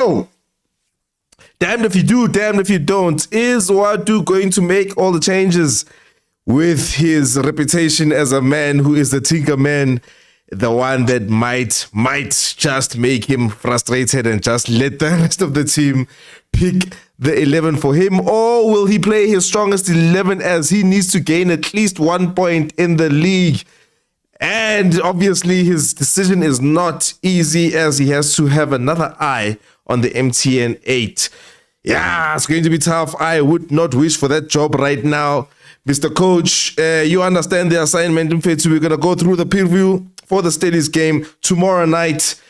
Oh, damned if you do, damned if you don't. Is Ouaddou going to make all the changes with his reputation as a man who is the tinker man, the one that might just make him frustrated and just let the rest of the team pick the 11 for him? Or will he play his strongest 11 as he needs to gain at least 1 point in the league? And obviously his decision is not easy as he has to have another eye on the MTN 8. Yeah, it's going to be tough. I would not wish for that job right now. Mr. Coach, you understand the assignment. In fact, we're going to go through the preview for the Stellies game tomorrow night.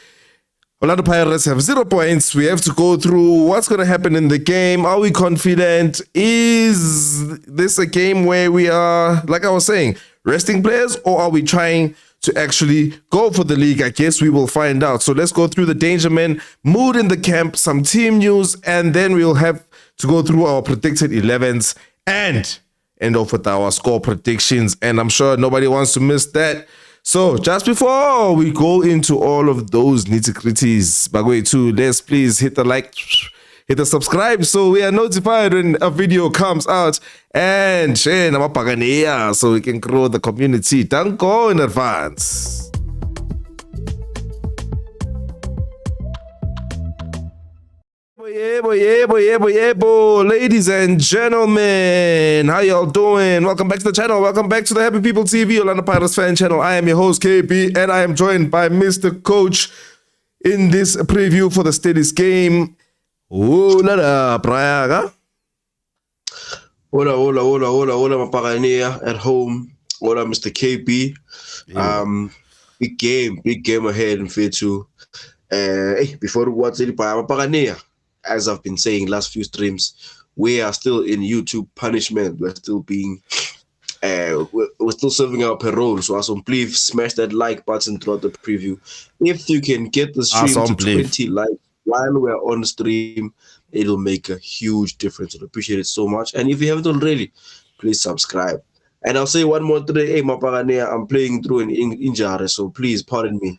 Orlando Pirates have 0 points. We have to go through what's going to happen in the game. Are we confident? Is this a game where we are, like I was saying, resting players, or are we trying to actually go for the league? I guess we will find out. So let's go through the danger men, mood in the camp, some team news, and then we'll have to go through our predicted 11s and end off with our score predictions. And I'm sure nobody wants to miss that. So just before we go into all of those nitty-gritties, Bagway 2, let's please hit the like, hit the subscribe so we are notified when a video comes out, and share namapagania so we can grow the community. Don't go in advance. Ladies and gentlemen, how y'all doing? Welcome back to the channel. Welcome back to the Happy People TV, Orlando Pirates fan channel. I am your host, KB, and I am joined by Mr. Coach in this preview for the Stellies game. Hola, Prayaga. Hola, Mapagania at home. Hola, Mr. KB. Yeah. Big game ahead in Fetu. Before we watch it, Mapagania, as I've been saying last few streams, we are still in YouTube punishment. We're still being, we're still serving our parole. So please smash that like button throughout the preview. If you can get the stream to 20 likes while we're on stream, it'll make a huge difference. I'd appreciate it so much. And if you haven't already, please subscribe. And I'll say one more today, hey Mapagania, I'm playing through an injury, so please pardon me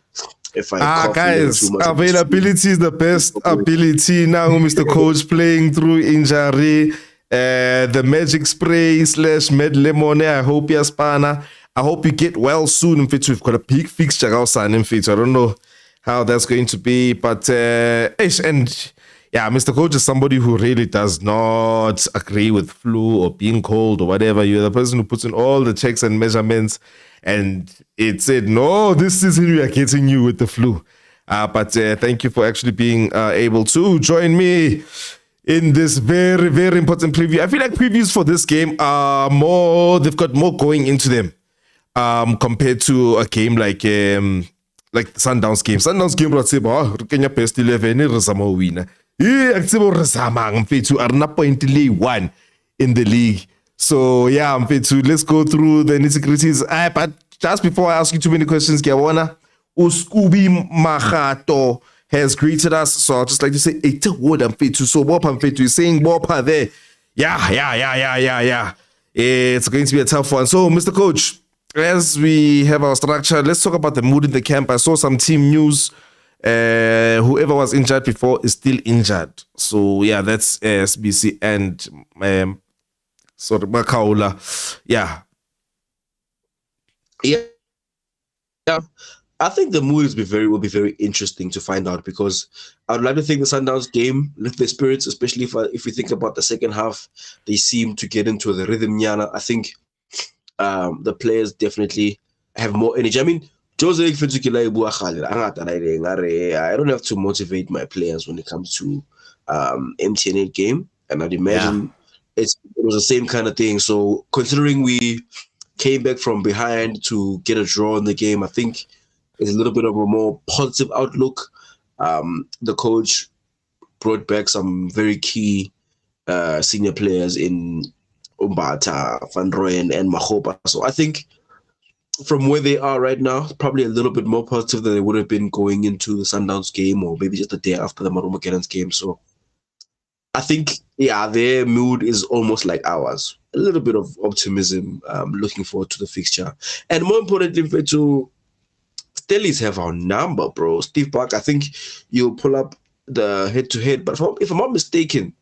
if I guys, too much. Availability is the best ability now. Mr. Coach playing through injury. The magic spray / med lemon. I hope you're spana. I hope you get well soon. In fact, we've got a big fixture outside. In fact, I don't know how that's going to be, but and yeah, Mr. Coach is somebody who really does not agree with flu or being cold or whatever. You're the person who puts in all the checks and measurements, and it said, no, this season we are getting you with the flu. But thank you for actually being able to join me in this very, very important preview. I feel like previews for this game are more, they've got more going into them compared to a game like the Sundowns game. Sundowns game, let's say, Kenya best 11, Resamo winner. Yeah, point one in the league. So yeah, let's go through the nitty-gritties. But just before I ask you too many questions, Kiawana, Uskubi Mahato has greeted us. So I'll just like to say, it's a word Mfetu. So Bob Mfetu is saying Bopa there. Yeah. It's going to be a tough one. So Mr. Coach, as we have our structure, let's talk about the mood in the camp. I saw some team news. Whoever was injured before is still injured. So yeah, that's SBC and Makaula. Yeah. I think the mood will be very interesting to find out, because I would like to think the Sundowns game lift their spirits, especially if we think about the second half. They seem to get into the rhythm. I think the players definitely have more energy. I mean, I don't have to motivate my players when it comes to MTN game, and I'd imagine it was the same kind of thing. So considering we came back from behind to get a draw in the game, I think it's a little bit of a more positive outlook. The coach brought back some very key senior players in Umbata, Van Rooyen, and Mahopa. So I think from where they are right now, probably a little bit more positive than they would have been going into the Sundowns game, or maybe just the day after the Marumo Cannons game. So I think, their mood is almost like ours. A little bit of optimism, looking forward to the fixture. And more importantly, to Stellies have our number, bro. Steve Buck, I think you'll pull up the head-to-head, but if I'm not mistaken,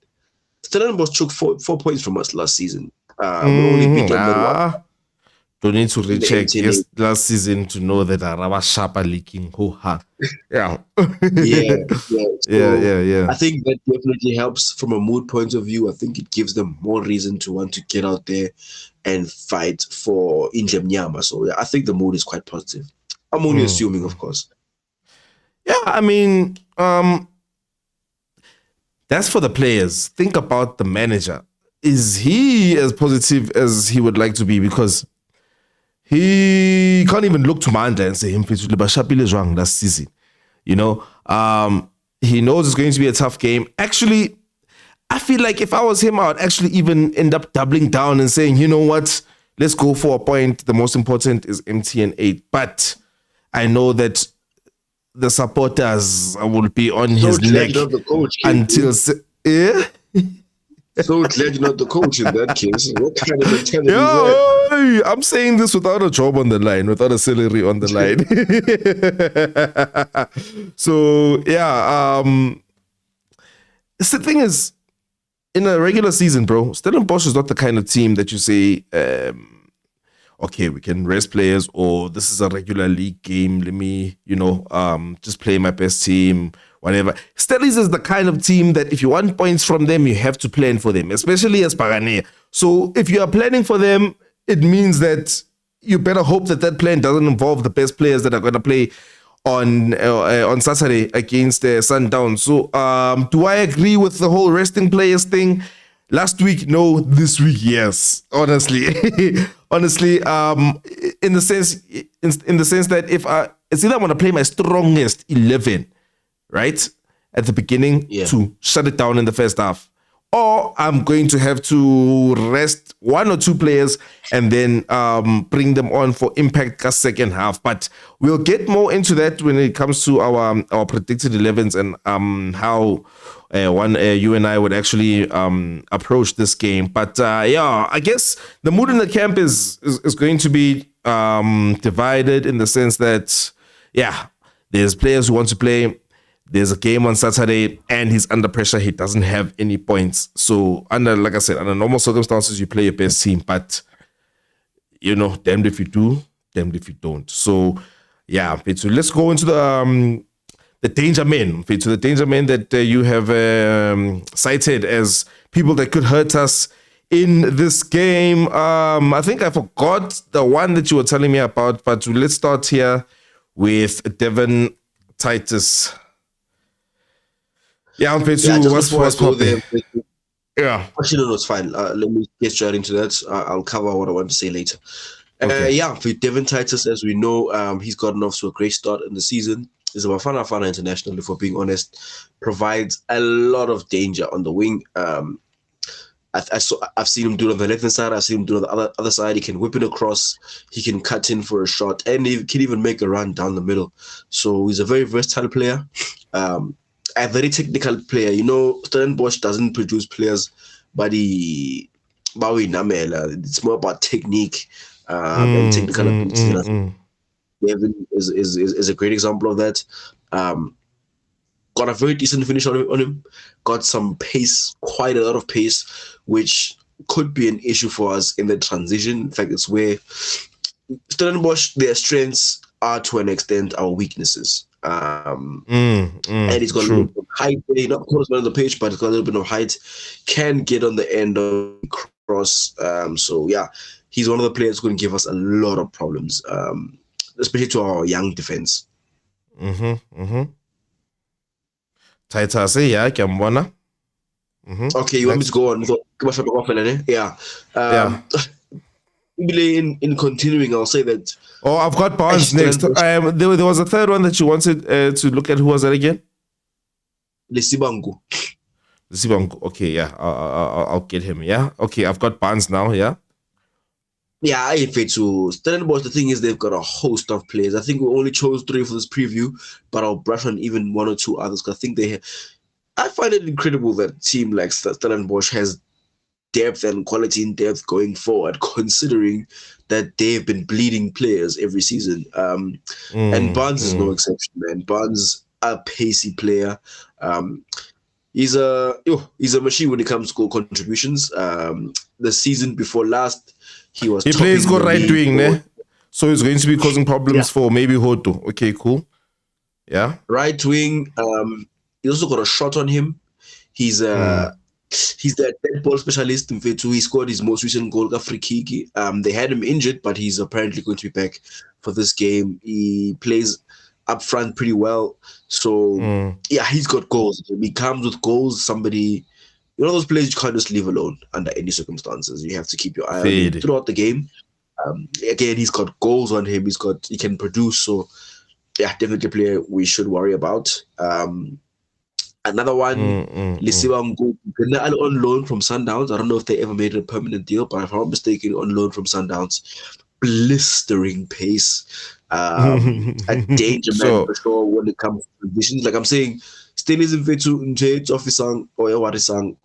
Stellenbosch took 4 points from us last season. We only beat them by one Don't need to in the recheck MTNA. last season to know that Araba Sharp are leaking. Ho-ha. Yeah. Yeah, yeah. yeah. I think that definitely helps from a mood point of view. I think it gives them more reason to want to get out there and fight for Indlem Nyama. So yeah, I think the mood is quite positive. I'm only assuming, of course. Yeah, I mean, that's for the players. Think about the manager. Is he as positive as he would like to be? Because he can't even look to Mandla and say him is wrong last season. You know, he knows it's going to be a tough game. Actually, I feel like if I was him, I would actually even end up doubling down and saying, you know what, let's go for a point. The most important is MTN 8. But I know that the supporters will be on his neck until... Yeah? So glad you're not the coach in that case. What kind of mentality is that? I'm saying this without a job on the line, without a salary on the line. So, yeah. The thing is, in a regular season, bro, Stellenbosch is not the kind of team that you say, okay, we can rest players, or this is a regular league game. Let me, just play my best team, whatever. Stellies is the kind of team that if you want points from them, you have to plan for them, especially as Pagane. So if you are planning for them, it means that you better hope that that plan doesn't involve the best players that are going to play on Saturday against Sundown. So do I agree with the whole resting players thing? Last week, no. This week, yes. Honestly, in the sense that it's either I want to play my strongest 11, right, at the beginning to shut it down in the first half, or I'm going to have to rest one or two players and then bring them on for impact second half. But we'll get more into that when it comes to our predicted 11s and how you and I would actually approach this game. But I guess the mood in the camp is going to be divided in the sense that, there's players who want to play. There's a game on Saturday and he's under pressure. He doesn't have any points. So like I said, under normal circumstances, you play your best team, but damned if you do, damned if you don't. So let's go into the danger men. To the danger men that you have cited as people that could hurt us in this game. I think I forgot the one that you were telling me about, but let's start here with Devon Titus. Yeah, what's popping? Yeah. Actually, no, it's fine. Let me get straight into that. I'll cover what I want to say later. Okay. For Devon Titus, as we know, he's gotten off to a great start in the season. He's a Bafana international, if we're being honest. Provides a lot of danger on the wing. I've seen him do it on the left-hand side. I've seen him do it on the other side. He can whip it across. He can cut in for a shot. And he can even make a run down the middle. So he's a very versatile player. A very technical player. Stellenbosch doesn't produce players, but it's more about technique and technical ability. Devin is a great example of that. Got a very decent finish on him. Got some pace, quite a lot of pace, which could be an issue for us in the transition. In fact, it's where Stellenbosch, their strengths are to an extent our weaknesses. And he's got a little bit of height, not close on the pitch, but he's got a little bit of height, can get on the end of the cross. He's one of the players who can give us a lot of problems, especially to our young defense. Titus, yeah, Kambona. Okay, you want me to go on? Yeah. In continuing, I'll say that. Oh, I've got Barnes next. There was a third one that you wanted to look at. Who was that again? Lesibangu. Okay, yeah. I'll get him. Yeah. Okay, I've got Barnes now. Yeah. Yeah, I fit to Stellenbosch. The thing is, they've got a host of players. I think we only chose 3 for this preview, but I'll brush on even 1 or 2 others because I think I find it incredible that a team like Stellenbosch has depth and quality in depth going forward, considering that they've been bleeding players every season. And Barnes is no exception, man. Barnes a pacey player. He's a machine when it comes to goal contributions. The season before last, he plays good right wing, ne? So he's going to be causing problems for maybe Hoto. Okay, cool. Yeah. Right wing. He also got a shot on him. He's the dead ball specialist. In fact, he scored his most recent goal, a free kick. They had him injured, but he's apparently going to be back for this game. He plays up front pretty well. So he's got goals. He comes with goals. Somebody, those players you can't just leave alone under any circumstances. You have to keep your eye on him throughout the game. Again, he's got goals on him. He can produce. So definitely a player we should worry about. Another one, Lisiba Ngu, on loan from Sundowns. I don't know if they ever made a permanent deal, but if I'm not mistaken, on loan from Sundowns. Blistering pace. A danger man for sure when it comes to positions. Like I'm saying, Stellies in Fetu Nje Ofisang or Warisang,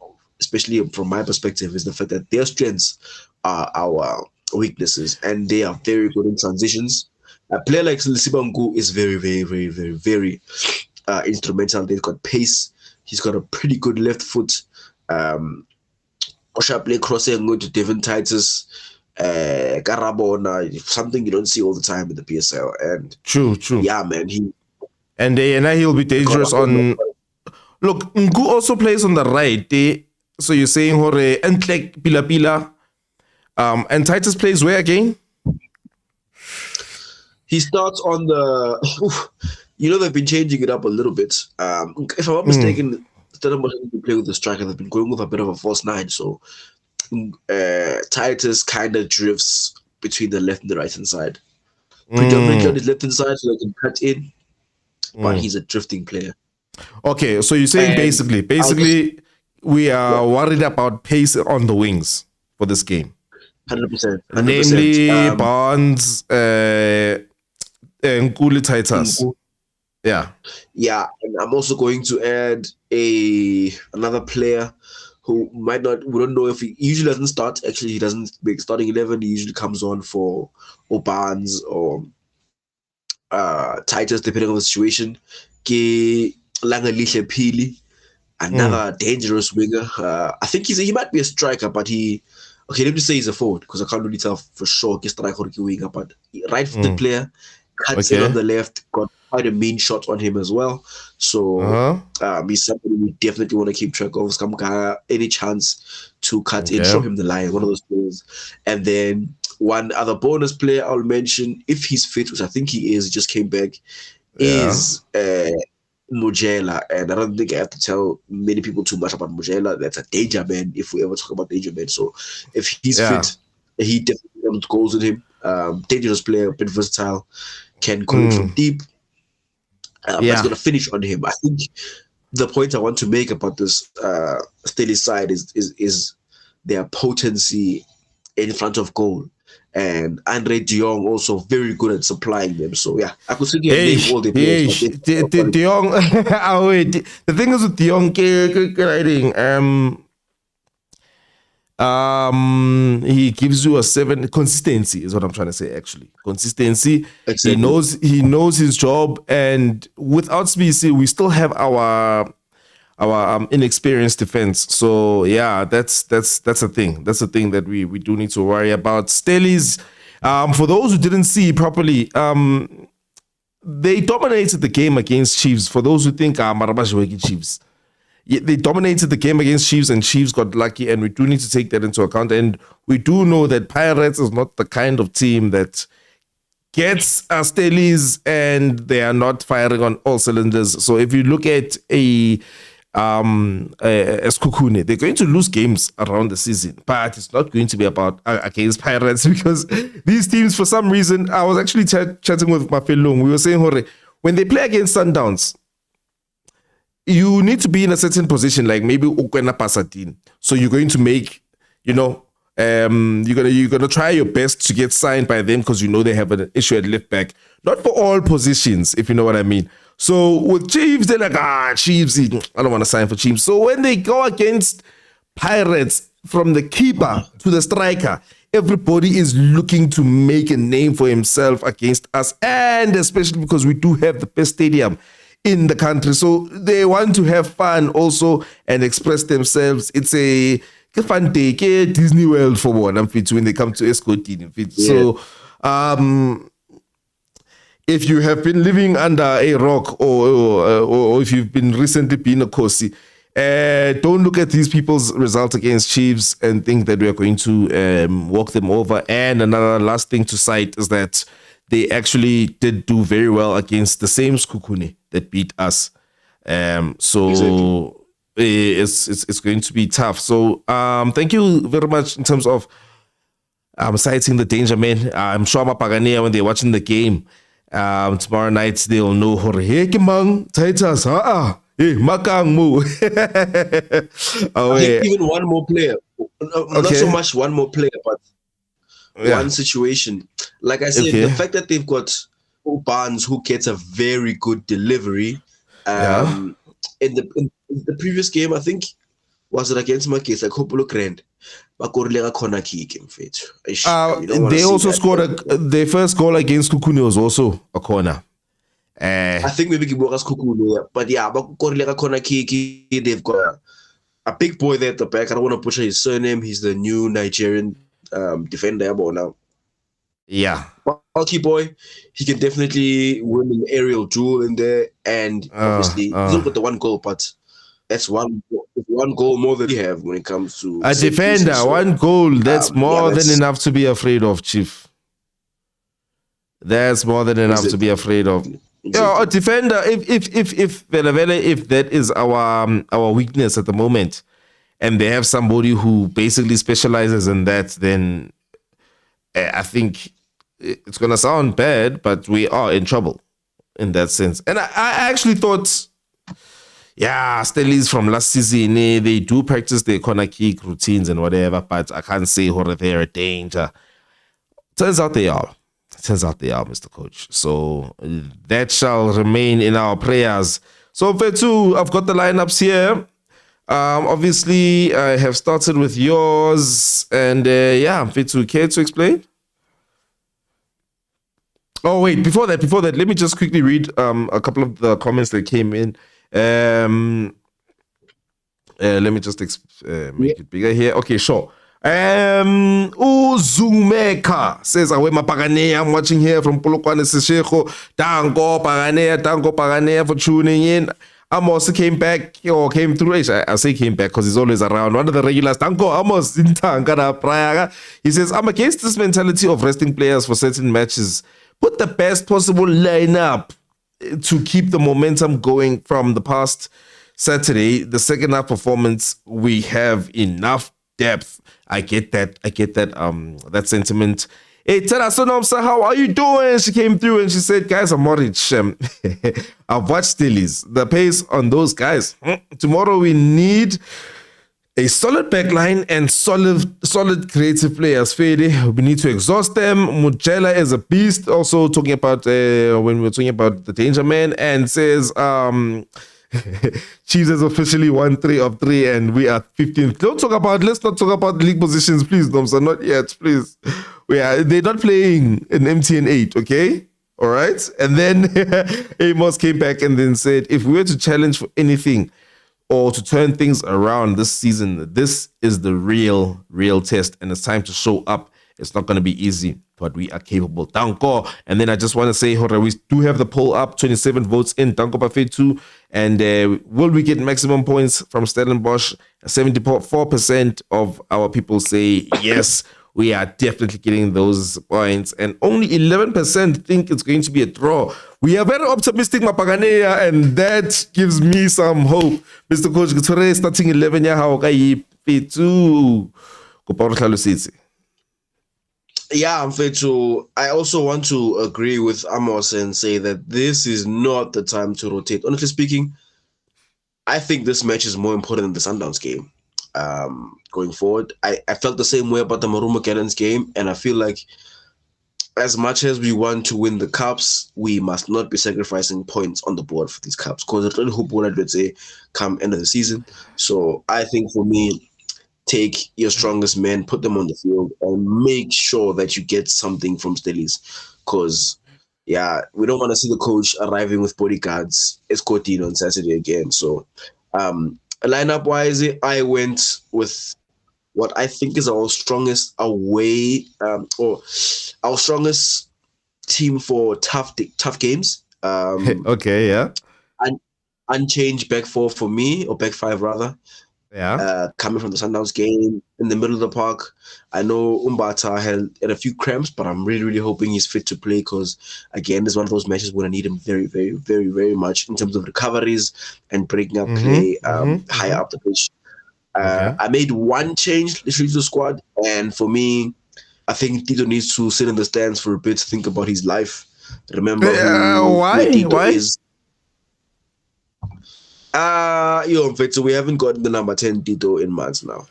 especially from my perspective, is the fact that their strengths are our weaknesses, and they are very good in transitions. A player like Lisiba Ngu is very, very, very, very, very instrumental. He's got pace. He's got a pretty good left foot. Osha play crossing going to Devin Titus. Karabona, something you don't see all the time in the PSL. And true. Yeah, man. He'll be dangerous on. Look, Ngu also plays on the right. So you're saying Hore and like Pila. And Titus plays where again? He starts on the. They've been changing it up a little bit. If I'm not mistaken, Stellenbosch to play with the striker. They've been going with a bit of a false nine. So Titus kind of drifts between the left and the right hand side. Predominantly on his left hand side, so they can cut in. But he's a drifting player. Okay, so you're saying basically, we are worried about pace on the wings for this game. 100%. Namely, Barnes, Nkuli Titus. Yeah. Yeah, and I'm also going to add another player who we don't know if he usually doesn't start. Actually, he doesn't make starting 11. He usually comes on for Barnes or Titus, depending on the situation. Langalishe Pili, another dangerous winger. I think he might be a striker, but let me say he's a forward because I can't really tell for sure. Striker or winger, but right-footed player, cuts in on the left, got quite a mean shot on him as well. So he's somebody we definitely want to keep track of. Any chance to cut in, show him the line, one of those players. And then one other bonus player I'll mention, if he's fit, which I think he is, he just came back, is Mujela. And I don't think I have to tell many people too much about Mujela. That's a danger man if we ever talk about danger man. So if he's fit, he definitely has goals with him. Dangerous player, a bit versatile, can go in from deep. That's going to finish on him. I think the point I want to make about this Stellies side is their potency in front of goal. And Andre De Jong also very good at supplying them. So I could see name all the players. De Jong. The thing is with De Jong, he gives you a 7. Consistency is what I'm trying to say. Actually, consistency. Exactly. He knows his job, and without SBC, we still have our inexperienced defense. So that's a thing. That's a thing that we do need to worry about. Stellies, for those who didn't see properly, they dominated the game against Chiefs. For those who think Marabashweki Chiefs, they dominated the game against Chiefs, and Chiefs got lucky, and we do need to take that into account. And we do know that Pirates is not the kind of team that gets Stellies and they are not firing on all cylinders. So if you look at a Skukune, they're going to lose games around the season, but it's not going to be about against Pirates, because these teams, for some reason, I was actually chatting with Mafelong. We were saying, when they play against Sundowns, you need to be in a certain position, like maybe Ukwena Pasadine. So you're going to make, you're gonna try your best to get signed by them because you know they have an issue at left back. Not for all positions, if you know what I mean. So with Chiefs, they're like, Chiefs, I don't want to sign for Chiefs. So when they go against Pirates, from the keeper to the striker, everybody is looking to make a name for himself against us, and especially because we do have the best stadium in the country. So they want to have fun also and express themselves. It's a fun day, Disney World for one. When they come to Escotini. So if you have been living under a rock or if you've been recently been a Kosi, don't look at these people's results against Chiefs and think that we are going to walk them over. And another last thing to cite is that they actually did do very well against the same Skukune that beat us. So it's going to be tough. So thank you very much in terms of citing the danger men. I'm sure Mapagania, when they're watching the game tomorrow night, they'll know hey Kimang Titus Makang Mu. I think even one more player. Not so much one more player, but one situation. Like I said, the fact that they've got Barnes who gets a very good delivery. In the previous game, I think, was it against Marquez? Like Hopolo Grand. They also scored their first goal against Kukune was also a corner. I think maybe Kibora's Kukune, but corner kick. They've got a big boy there at the back. I don't want to butcher his surname. He's the new Nigerian defender now. Yeah. Bulky boy, he can definitely win an aerial duel in there, and obviously he's not got the one goal, but that's one goal more than we have when it comes to a defender. So, one goal, that's more than enough to be afraid of, Chief. That's more than enough to be afraid of. Yeah, a defender. If that is our weakness at the moment, and they have somebody who basically specializes in that, then I think it's gonna sound bad, but we are in trouble in that sense. And I actually thought, Stellies from last season, they do practice their corner kick routines and whatever, but I can't say they're a danger. Turns out they are, Mr. Coach. So that shall remain in our prayers. So Fetu, I've got the lineups here. Obviously, I have started with yours, and Fetu, care to explain? Oh wait, before that, let me just quickly read a couple of the comments that came in. Let me just make it bigger here. Okay, sure. Uzumeka says, I'm watching here from Polokwane Sesheko. Dango Paganea for tuning in. Amos came back or came through. I say came back because he's always around. One of the regulars, Dango Amos in Tangara Prayaga. He says, I'm against this mentality of resting players for certain matches. Put the best possible lineup to keep the momentum going from the past Saturday. The second half performance, we have enough depth. I get that that sentiment. Hey, Terasonomsa, how are you doing? She came through and she said, guys, I'm worried. I've watched Stellies. The pace on those guys. Tomorrow we need a solid backline and solid creative players. Fede, we need to exhaust them. Mujela is a beast. Also talking about when we're talking about the danger man, and says Chiefs has officially won 3 of 3 and we are 15th. Let's not talk about league positions, please, Nomsa. Not yet, please. They're not playing an MTN 8, okay? All right. And then Amos came back and then said, if we were to challenge for anything or to turn things around this season, this is the real test, and it's time to show up. It's not going to be easy, but we are capable. Danko. And then I just want to say, we do have the poll up, 27 votes in. Danko Buffet 2. And will we get maximum points from Stellenbosch? 74% of our people say yes, we are definitely getting those points. And only 11% think it's going to be a draw. We are very optimistic, Mapaganea, and that gives me some hope. Mr. Coach, starting 11 years, how Yeah, I'm fair to. I also want to agree with Amos and say that this is not the time to rotate. Honestly speaking, I think this match is more important than the Sundowns game. Going forward, I felt the same way about the Maruma Cannons game, and I feel like as much as we want to win the cups, we must not be sacrificing points on the board for these cups, because it's really hope that, let's say, come end of the season. So I think for me, take your strongest men, put them on the field, and make sure that you get something from Stellies, because yeah, we don't want to see the coach arriving with bodyguards escorting on Saturday again. So, lineup wise, I went with what I think is our strongest away, or our strongest team for tough games. Okay, yeah. Unchanged back four for me, or back five rather. Yeah. Coming from the Sundowns game in the middle of the park. I know Umbata had a few cramps, but I'm really, really hoping he's fit to play because, again, it's one of those matches where I need him very, very, very, very much in terms of recoveries and breaking up play higher up the pitch. Okay. I made one change literally to the squad, and for me, I think Tito needs to sit in the stands for a bit, think about his life, remember who Tito Why? is. So we haven't gotten the number 10 Tito in months now.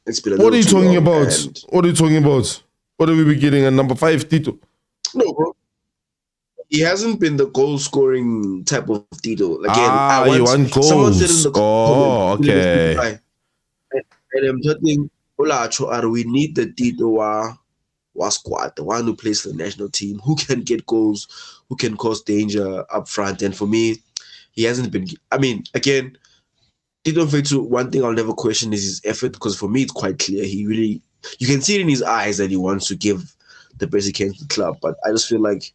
It's been a What are you little too talking long, about? and- What are you talking about? What are we getting a number 5 Tito? No, bro. He hasn't been the goal scoring type of Tito. Again, you want someone said in goals. the Oh, comments, okay. and I'm telling Olacho, we need the Tito wa squad, the one who plays for the national team, who can get goals, who can cause danger up front. And for me, he hasn't been. I mean, again, Tito Mfethu, one thing I'll never question is his effort, because for me it's quite clear. You can see it in his eyes that he wants to give the best he can to the club. But I just feel like,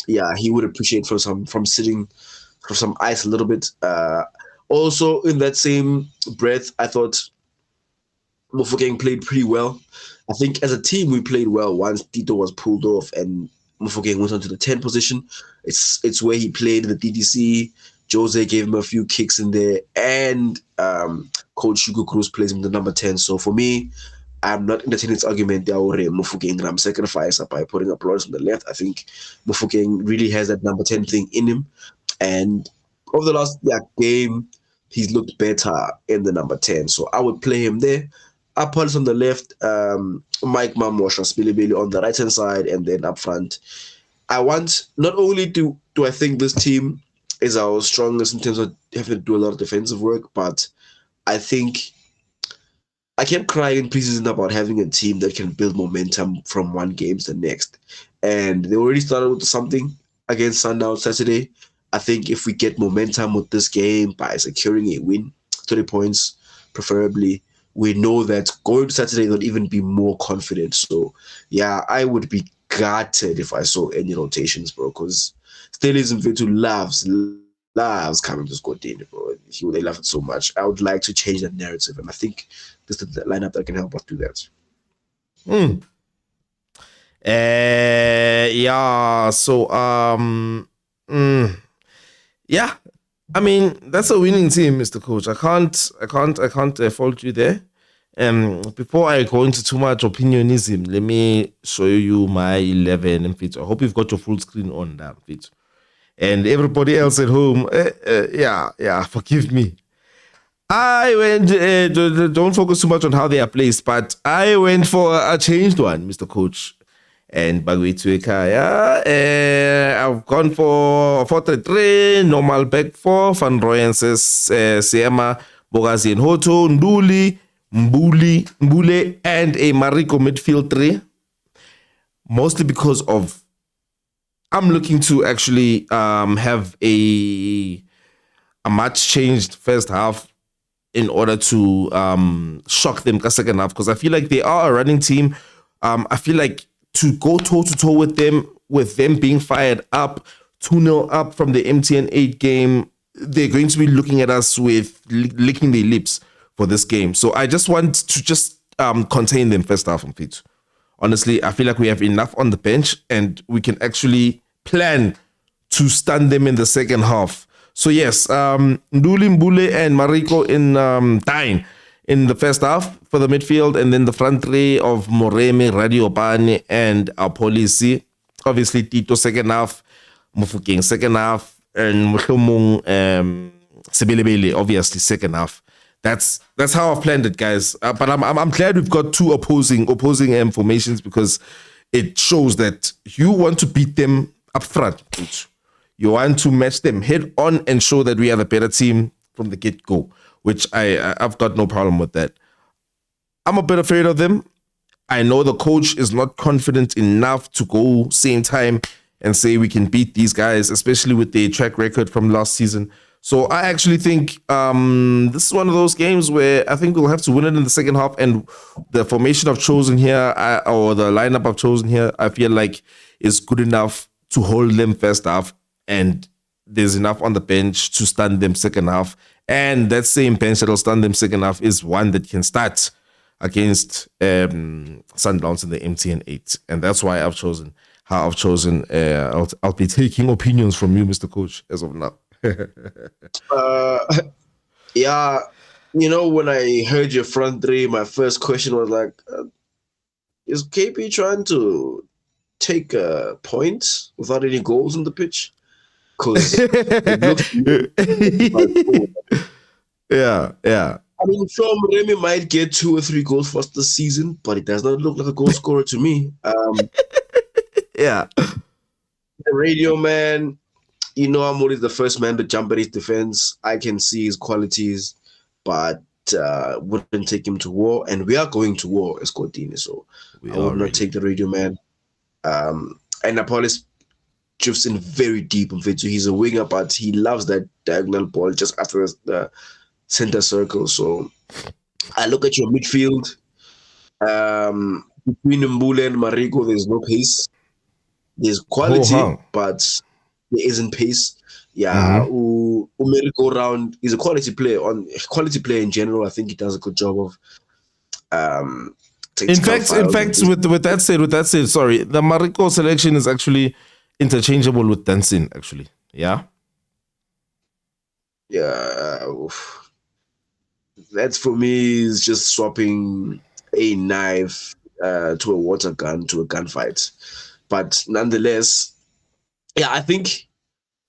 yeah, he would appreciate from sitting for some ice a little bit. Also, in that same breath, I thought Mofokeng played pretty well. I think as a team we played well once Tito was pulled off and Mofokeng went on to the 10 position. It's where he played in the DDC. Jose gave him a few kicks in there, and Coach Hugo Cruz plays him the number 10. So for me, I'm not entertaining this argument that Mofokeng Ram sacrifice by putting applause on the left. I think Mofokeng really has that number 10 thing in him. And over the last game, he's looked better in the number 10. So I would play him there. Apples on the left, Mike Mamosha, Spilibili on the right-hand side, and then up front. I want, not only do I think this team is our strongest in terms of having to do a lot of defensive work, but I think I kept crying in preseason about having a team that can build momentum from one game to the next. And they already started with something against Sundown Saturday. I think if we get momentum with this game by securing a win, 30 points preferably, we know that going to Saturday they'll even be more confident. So, yeah, I would be gutted if I saw any rotations, bro, because Stellies and Vitu loves coming to score Dane, bro. They love it so much. I would like to change that narrative, and I think this is the lineup that can help us do that. Yeah. So, yeah. I mean, that's a winning team, Mr. Coach. I can't fault you there. Before I go into too much opinionism, let me show you my 11 and fit. I hope you've got your full screen on that fit. And everybody else at home, forgive me. I went, don't focus too much on how they are placed, but I went for a changed one, Mr. Coach. And Bagwitueka, I've gone for 4-3-3, normal back four, Van Rooyen says, Siema, Bogazi and Hoto, Nduli, Mbule, and a Mariko midfield 3. Mostly because of I'm looking to actually have a much changed first half in order to shock them the second half, because I feel like they are a running team. I feel like to go toe-to-toe with them being fired up, 2-0 up from the MTN 8 game, they're going to be looking at us with licking their lips for this game. So I just want to contain them first half and fit. Honestly, I feel like we have enough on the bench and we can actually plan to stun them in the second half. So yes, Nduli, Mbule, and Mariko in the first half for the midfield, and then the front three of Moremi, Radiopane, and our policy. Obviously, Tito second half, Mofokeng second half, and Mohlomong Sebelebele obviously second half. That's how I've planned it, guys. But I'm glad we've got two opposing formations, because it shows that you want to beat them up front. You want to match them head on and show that we are the better team from the get-go, which I've got no problem with that. I'm a bit afraid of them. I know the coach is not confident enough to go same time and say we can beat these guys, especially with the track record from last season. So I actually think this is one of those games where I think we'll have to win it in the second half. And the formation I've chosen here, or the lineup I've chosen here, I feel like is good enough to hold them first half, and there's enough on the bench to stun them second half. And that same bench that'll stun them second half is one that can start against Sundowns in the MTN 8. And that's why I've chosen how I've chosen. I'll be taking opinions from you, Mr. Coach, as of now. Yeah, when I heard your front three, my first question was like, is KP trying to take points without any goals on the pitch? Because it looks yeah. I mean, sure, Remy might get 2 or 3 goals for us this season, but it does not look like a goal scorer to me. Yeah. The radio man, I'm always the first man to jump at his defense. I can see his qualities, but wouldn't take him to war. And we are going to war as Cortini, so I would not take the radio man. And Napolis drifts in very deep in Fetsu. He's a winger, but he loves that diagonal ball just after the center circle. So I look at your midfield. Between Mbule and Mariko, there's no pace. There's quality, but there isn't pace. Yeah, Mariko around is a quality player in general. I think he does a good job of in fact, with that said, sorry, the Mariko selection is actually interchangeable with Danson, actually. Yeah. Yeah. That's for me is just swapping a knife to a water gun to a gunfight. But nonetheless, yeah, I think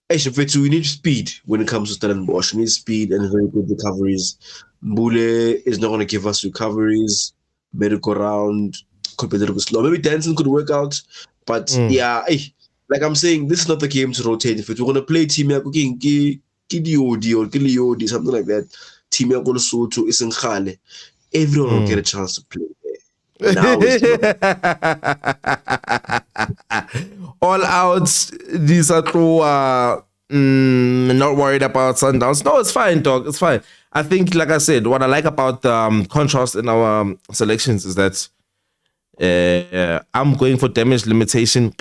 we need speed when it comes to Stellenbosch. We need speed and very good recoveries. Mbule is not going to give us recoveries. Medical round could be a little bit slow. Maybe Danson could work out, but yeah, like I'm saying, this is not the game to rotate. If we're going to play team Kidiodi or Kiliodi, something like that, team Soto is in Khale, everyone will get a chance to play there. Now all out, these are true. Not worried about Sundowns. No, it's fine, dog. It's fine. I think, like I said, what I like about the contrast in our selections is that I'm going for damage limitation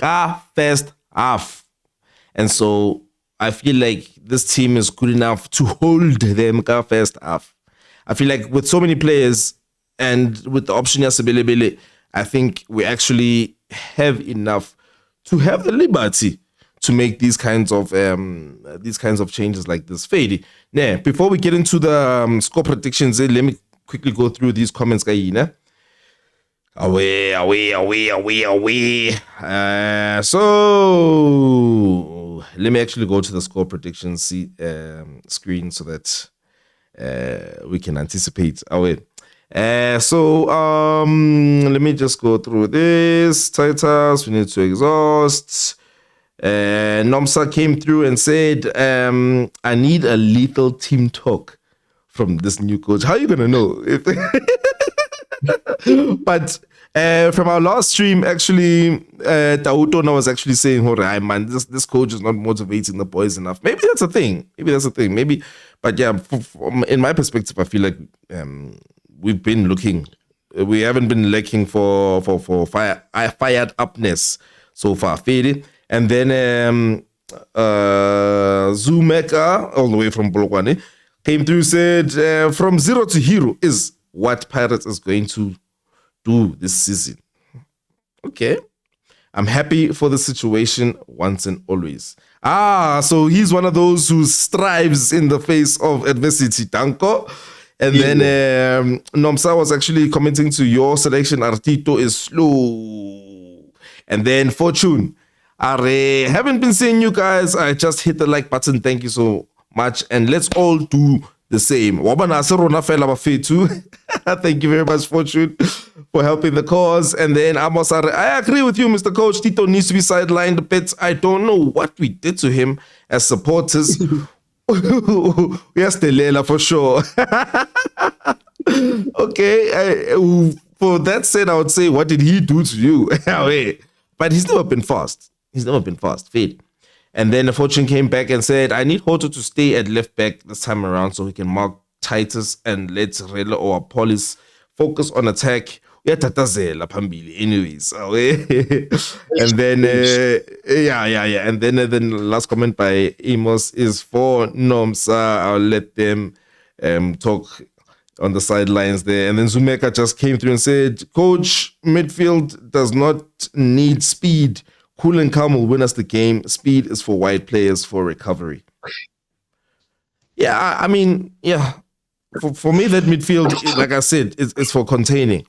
first half. And so I feel like this team is good enough to hold them first half. I feel like with so many players and with the option availability, I think we actually have enough to have the liberty to make these kinds of changes like this. Fady. Now, before we get into the score predictions, let me quickly go through these comments, Kayina. Away. So let me actually go to the score predictions screen so that we can anticipate. Away. So let me just go through this. Titus, we need to exhaust. Nomsa came through and said, I need a lethal team talk from this new coach. How are you gonna know? But from our last stream, actually, Tautona was actually saying, "Hey, man, this coach is not motivating the boys enough." Maybe that's a thing. Maybe, but yeah, in my perspective, I feel like we've been looking. We haven't been looking for fired upness so far. Faded. And then Zumeka, all the way from Bologwane, came through, said, from zero to hero is what Pirates is going to do this season. Okay. I'm happy for the situation once and always. So he's one of those who strives in the face of adversity, Danko. And then Nomsa was actually commenting to your selection, Artito is slow. And then Fortune, I haven't been seeing you guys. I just hit the like button. Thank you so much. And let's all do the same. Thank you very much, Fortune, for helping the cause. And then Amos, I agree with you, Mr. Coach. Tito needs to be sidelined a bit. I don't know what we did to him as supporters. Yes, Delela, for sure. Okay. For that said, I would say, what did he do to you? But he's never been fast. He's never been fast. Fade. And then the Fortune came back and said, I need Hoto to stay at left back this time around so he can mark Titus and let Relo or Polis focus on attack. Uyatatazela phambili anyways. And then and then the last comment by Amos is for Nomsa. I'll let them talk on the sidelines there. And then Zumeka just came through and said, Coach, midfield does not need speed. Cool and calm will win us the game. Speed is for wide players for recovery. Yeah, I mean, yeah. For me, that midfield, like I said, is for containing.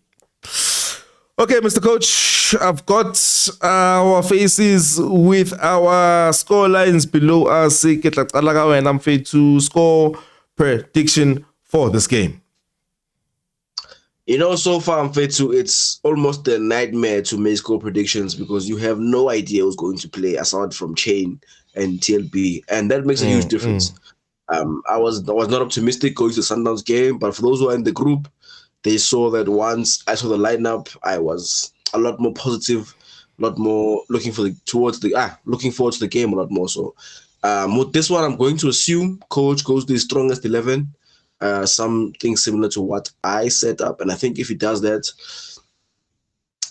Okay, Mr. Coach, I've got our faces with our score lines below us. And I'm fair to score prediction for this game. So far, I'm fair to, it's almost a nightmare to make score predictions because you have no idea who's going to play aside from Chain and TLB. And that makes a huge difference. I was not optimistic going to the Sundowns game, but for those who are in the group, they saw that once I saw the lineup, I was a lot more positive, a lot more looking forward to the game a lot more. So with this one, I'm going to assume Coach goes to his strongest 11, something similar to what I set up, and I think if he does that,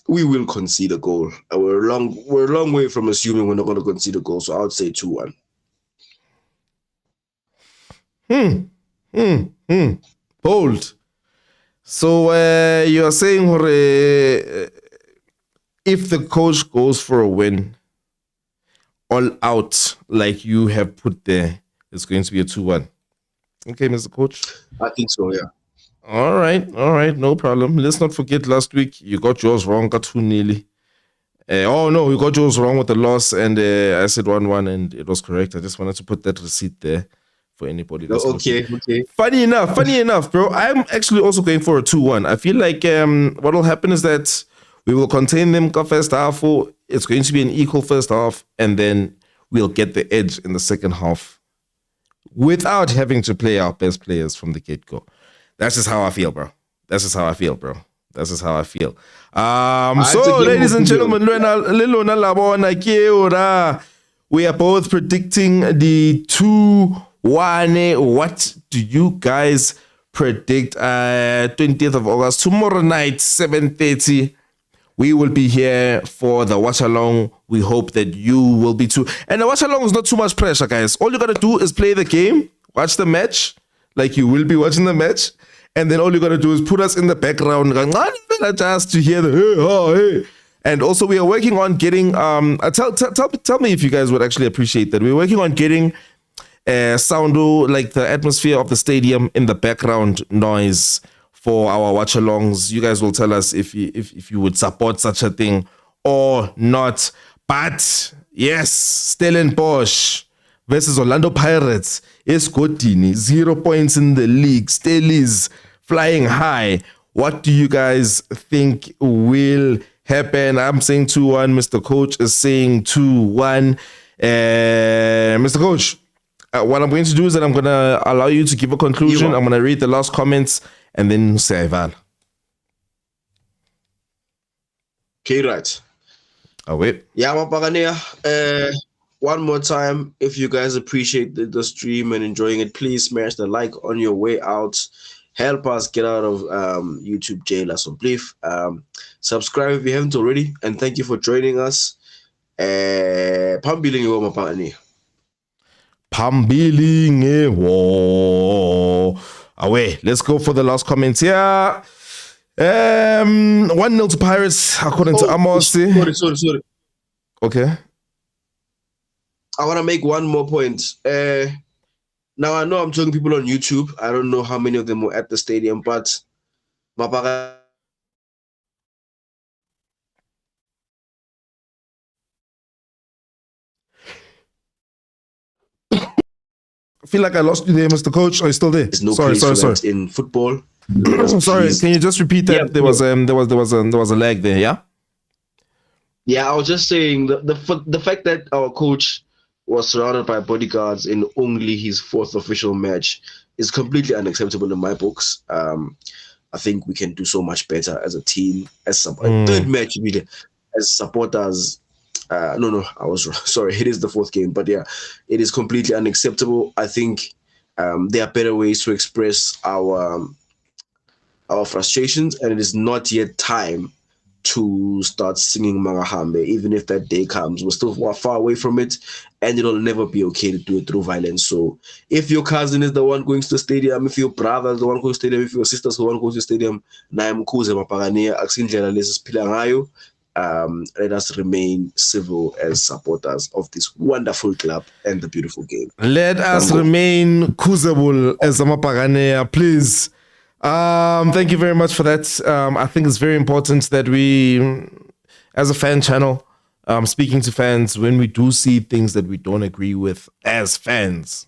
we will concede a goal. We're a long way from assuming we're not going to concede a goal, so I would say 2-1. Bold. So you are saying if the coach goes for a win, all out like you have put there, it's going to be a 2-1. Okay, Mr. Coach? I think so, yeah. All right, no problem. Let's not forget last week you got yours wrong, got 2-0. You got yours wrong with the loss, and I said 1-1, and it was correct. I just wanted to put that receipt there for anybody that's okay. Funny enough, bro. I'm actually also going for a 2-1. I feel like what will happen is that we will contain them first half. It's going to be an equal first half, and then we'll get the edge in the second half without having to play our best players from the get-go. That's just how I feel, bro. So, ladies and gentlemen, we are both predicting the 2-1. What do you guys predict? 20th of August, tomorrow night, 7:30. We will be here for the watch along. We hope that you will be too. And the watch along is not too much pressure, guys. All you gotta do is play the game, watch the match, like you will be watching the match, and then all you gotta do is put us in the background, just to hear the hey. And also, we are working on getting. Tell me if you guys would actually appreciate that. We're working on getting sound, like the atmosphere of the stadium in the background noise for our watch-alongs. You guys will tell us if you would support such a thing or not. But yes, Stellenbosch versus Orlando Pirates. Escotini, 0 points in the league. Stellies flying high. What do you guys think will happen? I'm saying 2-1. Mr. Coach is saying 2-1. Mr. Coach, what I'm going to do is that I'm going to allow you to give a conclusion. I'm going to read the last comments and then say Ivan. Okay, right. Wait. Yeah, one more time, if you guys appreciate the stream and enjoying it, please smash the like on your way out. Help us get out of YouTube jail. So please subscribe if you haven't already. And thank you for joining us. Away. Let's go for the last comments here. 1-0 to Pirates, according to Amos. Sorry. Okay. I want to make one more point. Now, I know I'm talking people on YouTube. I don't know how many of them were at the stadium, but I feel like I lost you there, Mr. Coach. Are you still there? There's no sorry. in football. Sorry, can you just repeat that? Yeah, there was a lag there, yeah? Yeah, I was just saying the fact that our coach was surrounded by bodyguards in only his fourth official match is completely unacceptable in my books. I think we can do so much better as a team, as third match really, as supporters. No, I was wrong. Sorry, it is the fourth game. But yeah, it is completely unacceptable. I think there are better ways to express our frustrations, and it is not yet time to start singing Magahambe. Even if that day comes, we're still far away from it, and it'll never be okay to do it through violence. So if your cousin is the one going to the stadium, if your brother is the one going to the stadium, if your sister is the one going to the stadium, let us remain civil as supporters of this wonderful club and the beautiful game. Let us remain cousable as Amapaganea, please. Thank you very much for that. I think it's very important that we, as a fan channel, speaking to fans, when we do see things that we don't agree with as fans,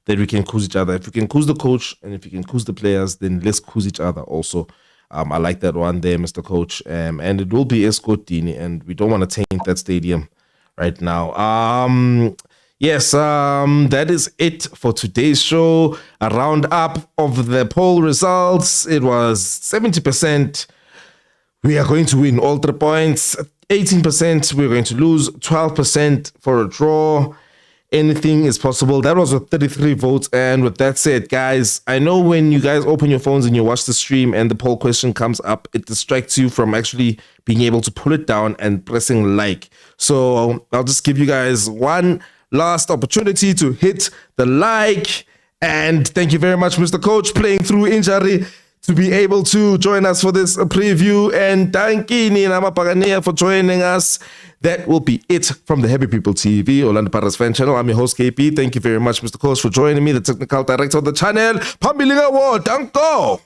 that we can coos each other. If we can coos the coach and if we can coos the players, then let's coos each other also. I like that one there, Mr. Coach. And it will be Escotini, and we don't want to taint that stadium right now. Yes, that is it for today's show. A roundup of the poll results. It was 70%. We are going to win all 3 points. 18% we're going to lose. 12% for a draw. Anything is possible. That was with 33 votes. And with that said, guys, I know when you guys open your phones and you watch the stream and the poll question comes up, it distracts you from actually being able to pull it down and pressing like. So I'll just give you guys one last opportunity to hit the like. And thank you very much, Mr. Coach, playing through injury to be able to join us for this preview. And thank you, Nina Mapaganea, for joining us. That will be it from the Happy People TV, Orlando Pirates fan channel. I'm your host, KP. Thank you very much, Mr. Coach, for joining me, the technical director of the channel. Pambilinga Wo, danko!